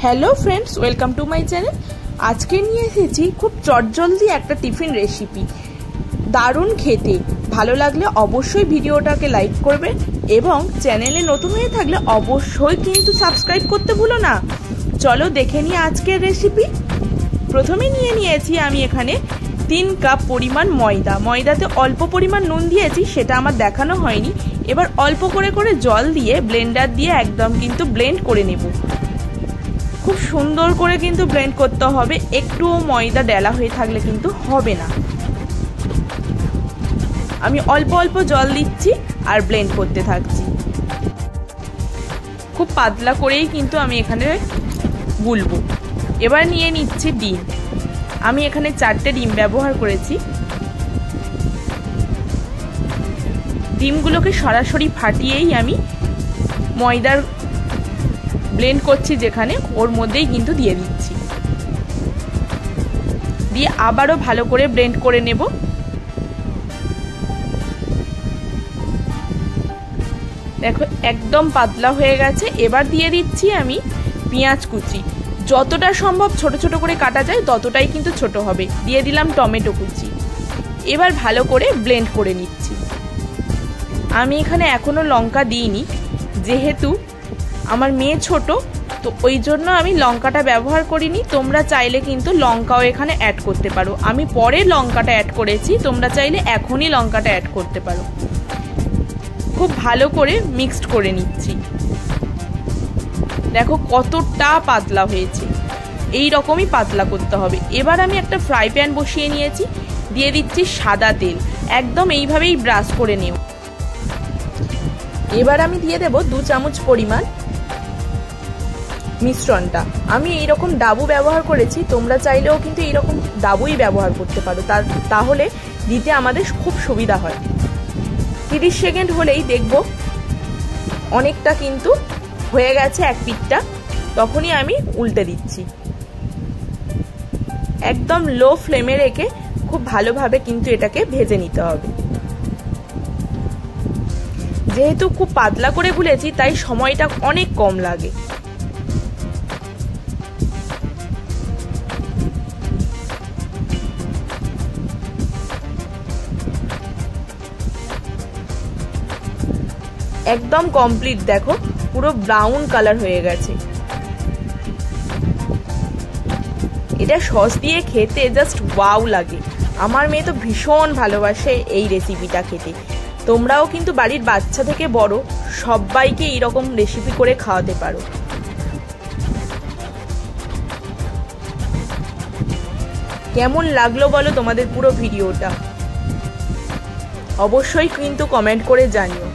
Hello friends, welcome to my channel. आज के निये एसेছি खूब চটজলদি একটা টিফিন রেসিপি। দারুণ খেতে। ভালো লাগলে অবশ্যই ভিডিওটাকে লাইক করবে এবং চ্যানেলে নতুন হয়ে থাকলে অবশ্যই কিন্তু সাবস্ক্রাইব করতে ভুলো না। চলো দেখে নিই আজকের রেসিপি। প্রথমে নিয়ে নিয়েছি আমি এখানে 3 কাপ পরিমাণ ময়দা। ময়দাতে অল্প পরিমাণ নুন দিয়েছি, সেটা আমার দেখানো হয়নি। এবার অল্প করে করে জল দিয়ে ব্লেন্ডার দিয়ে একদম কিন্তু ব্লেন্ড করে নেব। খুব সুন্দর করে কিন্তু ব্লেন্ড করতে হবে, একটু ময়দা ডেলা হয়ে থাকলে কিন্তু হবে না। আমি অল্প অল্প জল দিচ্ছি আর ব্লেন্ড করতে থাকছি। খুব পাতলা করেই কিন্তু আমি এখানে গুলবো। এবার নিয়ে নিচ্ছি ডিম। আমি এখানে 4টে ডিম ব্যবহার করেছি। ডিমগুলোকে সরাসরি ফাটিয়েই আমি ময়দার ব্লেন্ড করছি যেখানে, ওর মধ্যেই কিন্তু দিয়ে দিচ্ছি। দিয়ে আবারও ভালো করে ব্লেন্ড করে নেব। দেখো একদম পাতলা হয়ে গেছে। এবার দিয়ে দিচ্ছি আমি পেঁয়াজ কুচি। যতটা সম্ভব ছোট ছোট করে কাটা যায় ততটাই কিন্তু ছোট হবে। দিয়ে দিলাম টমেটো কুচি। এবার ভালো করে ব্লেন্ড করে নিচ্ছি। আমি এখানে এখনো লঙ্কা দিইনি, যেহেতু আমার মেয়ে ছোট, তো ওই জন্য আমি লঙ্কাটা ব্যবহার করিনি। তোমরা চাইলে কিন্তু লঙ্কাও এখানে অ্যাড করতে পারো। আমি পরে লঙ্কাটা অ্যাড করেছি, তোমরা চাইলে এখনই লঙ্কাটা অ্যাড করতে পারো। খুব ভালো করে মিক্সড করে নিচ্ছি। দেখো কতটা পাতলা হয়েছে, এই রকমই পাতলা করতে হবে। এবার আমি একটা ফ্রাই প্যান বসিয়ে নিয়েছি, দিয়ে দিচ্ছি সাদা তেল। একদম এইভাবেই ব্রাশ করে নিও। এবার আমি দিয়ে দেব 2 চামচ পরিমাণ মিশ্রণটা। আমি এইরকম ডাবু ব্যবহার করেছি, তোমরা চাইলেও কিন্তু এইরকম ডাবুই ব্যবহার করতে পারো, তাহলে দিতে আমাদের খুব সুবিধা হয়। 30 সেকেন্ড হলেই দেখব অনেকটা কিন্তু হয়ে গেছে এক পিঠটা, তখনই আমি উল্টে দিচ্ছি। একদম লো ফ্লেমে রেখে খুব ভালোভাবে কিন্তু এটাকে ভেজে নিতে হবে। যেহেতু খুব পাতলা করে গুলেছি তাই সময়টা অনেক কম লাগে। একদম কমপ্লিট। দেখো পুরো ব্রাউন কালার হয়ে গেছে। এটা সস দিয়ে খেতে জাস্ট ওয়াও লাগে। আমার মেয়ে তো ভীষণ ভালোবাসে এই রেসিপিটা খেতে। তোমরাও কিন্তু বাড়ির বাচ্চা থেকে বড় সবাইকে এইরকম রেসিপি করে খাওয়াতে পারো। কেমন লাগলো বলো তোমাদের পুরো ভিডিওটা? অবশ্যই কিন্তু কমেন্ট করে জানিও।